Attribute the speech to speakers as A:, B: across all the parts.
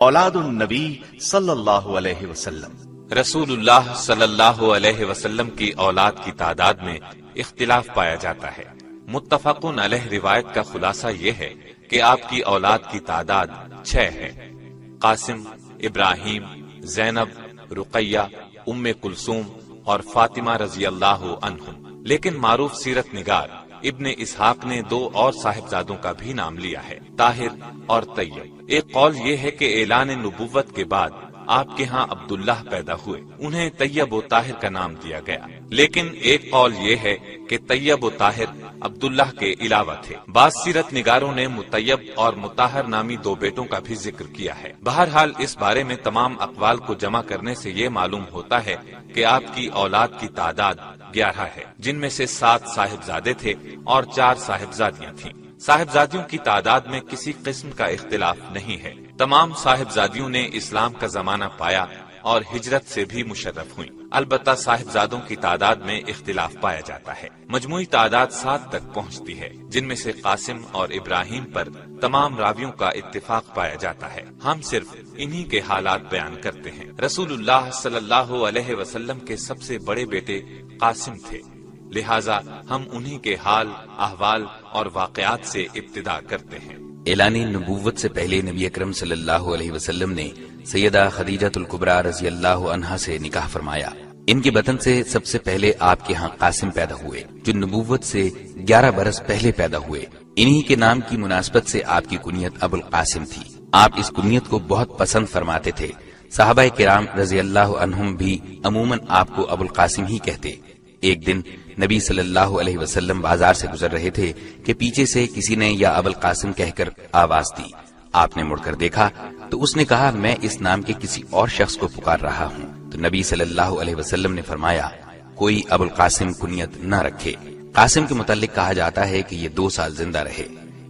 A: اولاد النبی صلی اللہ علیہ وسلم۔
B: رسول اللہ صلی اللہ علیہ وسلم کی اولاد کی تعداد میں اختلاف پایا جاتا ہے۔ متفقن علیہ روایت کا خلاصہ یہ ہے کہ آپ کی اولاد کی تعداد 6 ہے۔ قاسم، ابراہیم، زینب، رقیہ، ام کلثوم اور فاطمہ رضی اللہ عنہم۔ لیکن معروف سیرت نگار ابن اسحاق نے 2 اور صاحبزادوں کا بھی نام لیا ہے، طاہر اور طیب۔ ایک قول یہ ہے کہ اعلان نبوت کے بعد آپ کے ہاں عبداللہ پیدا ہوئے، انہیں طیب و طاہر کا نام دیا گیا۔ لیکن ایک قول یہ ہے کہ طیب و طاہر عبداللہ کے علاوہ تھے۔ بعض سیرت نگاروں نے مطیب اور مطہر نامی 2 بیٹوں کا بھی ذکر کیا ہے۔ بہرحال اس بارے میں تمام اقوال کو جمع کرنے سے یہ معلوم ہوتا ہے کہ آپ کی اولاد کی تعداد 11 ہے، جن میں سے 7 صاحبزادے تھے اور 4 صاحبزادیاں تھیں۔ صاحبزادیوں کی تعداد میں کسی قسم کا اختلاف نہیں ہے۔ تمام صاحبزادیوں نے اسلام کا زمانہ پایا اور ہجرت سے بھی مشرف ہوئیں۔ البتہ صاحبزادوں کی تعداد میں اختلاف پایا جاتا ہے۔ مجموعی تعداد 7 تک پہنچتی ہے، جن میں سے قاسم اور ابراہیم پر تمام راویوں کا اتفاق پایا جاتا ہے۔ ہم صرف انہی کے حالات بیان کرتے ہیں۔ رسول اللہ صلی اللہ علیہ وسلم کے سب سے بڑے بیٹے قاسم تھے، لہٰذا ہم انہی کے حال، احوال اور واقعات سے ابتدا کرتے ہیں۔
C: اعلان نبوت سے پہلے نبی اکرم صلی اللہ علیہ وسلم نے سیدہ خدیجہ الکبریٰ رضی اللہ عنہا سے نکاح فرمایا۔ ان کے بطن سے سب سے پہلے آپ کے ہاں قاسم پیدا ہوئے، جو نبوت سے 11 برس پہلے پیدا ہوئے۔ انہی کے نام کی مناسبت سے آپ کی کنیت ابو القاسم تھی۔ آپ اس کنیت کو بہت پسند فرماتے تھے۔ صحابہ کرام رضی اللہ عنہم بھی عموماً آپ کو ابو القاسم ہی کہتے۔ ایک دن نبی صلی اللہ علیہ وسلم بازار سے گزر رہے تھے کہ پیچھے سے کسی نے یا ابو القاسم کہہ کر آواز دی۔ آپ نے مڑ کر دیکھا تو اس نے کہا، میں اس نام کے کسی اور شخص کو پکار رہا ہوں۔ تو نبی صلی اللہ علیہ وسلم نے فرمایا، کوئی ابو القاسم کنیت نہ رکھے۔ قاسم کے متعلق کہا جاتا ہے کہ یہ 2 سال زندہ رہے۔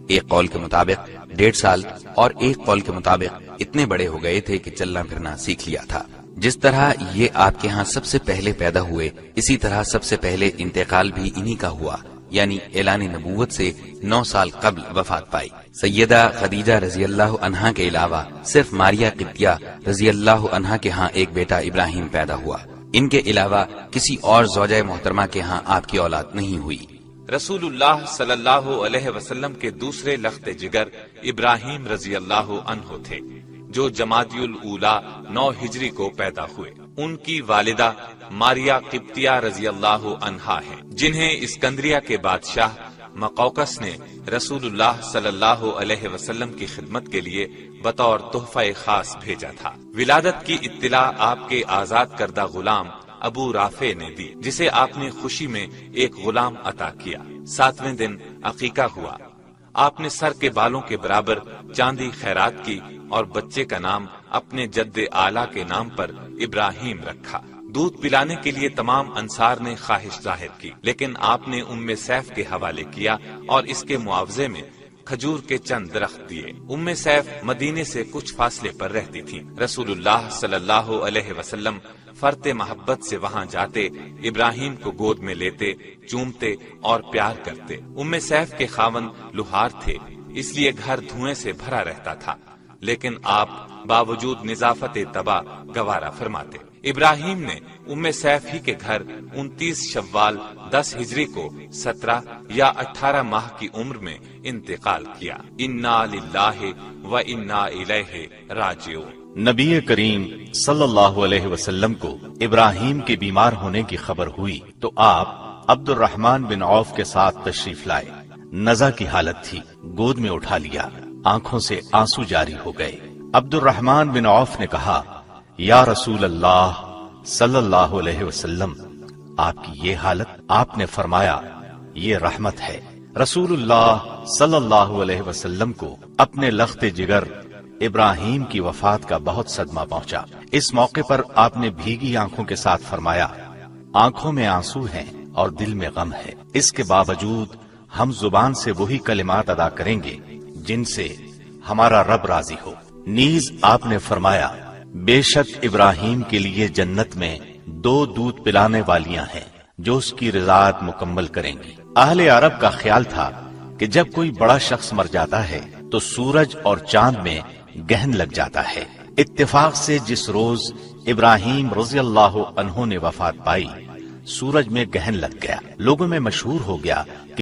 C: ایک قول کے مطابق 1.5 سال اور ایک قول کے مطابق اتنے بڑے ہو گئے تھے کہ چلنا پھرنا سیکھ لیا تھا۔ جس طرح یہ آپ کے ہاں سب سے پہلے پیدا ہوئے، اسی طرح سب سے پہلے انتقال بھی انہی کا ہوا، یعنی اعلان نبوت سے 9 سال قبل وفات پائی۔ سیدہ خدیجہ رضی اللہ عنہا کے علاوہ صرف ماریہ قبطیہ رضی اللہ عنہا کے ہاں ایک بیٹا ابراہیم پیدا ہوا۔ ان کے علاوہ کسی اور زوجہ محترمہ کے ہاں آپ کی اولاد نہیں ہوئی۔
B: رسول اللہ صلی اللہ علیہ وسلم کے دوسرے لخت جگر ابراہیم رضی اللہ عنہ تھے، جو جمادی الاولیٰ 9 ہجری کو پیدا ہوئے۔ ان کی والدہ ماریہ قبطیہ رضی اللہ عنہا ہیں، جنہیں اسکندریہ کے بادشاہ مقوقس نے رسول اللہ صلی اللہ علیہ وسلم کی خدمت کے لیے بطور تحفہ خاص بھیجا تھا۔ ولادت کی اطلاع آپ کے آزاد کردہ غلام ابو رافع نے دی، جسے آپ نے خوشی میں ایک غلام عطا کیا۔ 7ویں دن عقیقہ ہوا۔ آپ نے سر کے بالوں کے برابر چاندی خیرات کی اور بچے کا نام اپنے جد اعلیٰ کے نام پر ابراہیم رکھا۔ دودھ پلانے کے لیے تمام انصار نے خواہش ظاہر کی، لیکن آپ نے ام سیف کے حوالے کیا اور اس کے معاوضے میں کھجور کے چند درخت دیے۔ ام سیف مدینے سے کچھ فاصلے پر رہتی تھیں۔ رسول اللہ صلی اللہ علیہ وسلم فرط محبت سے وہاں جاتے، ابراہیم کو گود میں لیتے، چومتے اور پیار کرتے۔ ام سیف کے خاوند لوہار تھے، اس لیے گھر دھوئیں سے بھرا رہتا تھا، لیکن آپ باوجود نظافت طبع گوارا فرماتے۔ ابراہیم نے ام سیف ہی کے گھر 29 شوال 10 ہجری کو 17 یا 18 ماہ کی عمر میں انتقال کیا۔ انا للہ و انا الیہ راجعون۔
A: نبی کریم صلی اللہ علیہ وسلم کو ابراہیم کے بیمار ہونے کی خبر ہوئی تو آپ عبد الرحمن بن عوف کے ساتھ تشریف لائے۔ نزع کی حالت تھی، گود میں اٹھا لیا، آنکھوں سے آنسو جاری ہو گئے۔ عبد الرحمن بن عوف نے کہا، یا رسول اللہ صلی اللہ علیہ وسلم، آپ کی یہ حالت؟ آپ نے فرمایا، یہ رحمت ہے۔ رسول اللہ صلی اللہ علیہ وسلم کو اپنے لخت جگر ابراہیم کی وفات کا بہت صدمہ پہنچا۔ اس موقع پر آپ نے بھیگی آنکھوں کے ساتھ فرمایا، آنکھوں میں آنسو ہیں اور دل میں غم ہے، اس کے باوجود ہم زبان سے وہی کلمات ادا کریں گے جن سے ہمارا رب راضی ہو۔ نیز آپ نے فرمایا، بے شک ابراہیم کے لیے جنت میں 2 دودھ پلانے والیاں ہیں جو اس کی رضاعت مکمل کریں گی۔ اہل عرب کا خیال تھا کہ جب کوئی بڑا شخص مر جاتا ہے تو سورج اور چاند میں گہن لگ جاتا ہے، اتفاق سے جس روز ابراہیم رضی اللہ عنہ نے وفات پائی، سورج میں گہن لگ گیا۔ لوگوں میں مشہور ہو گیا کہ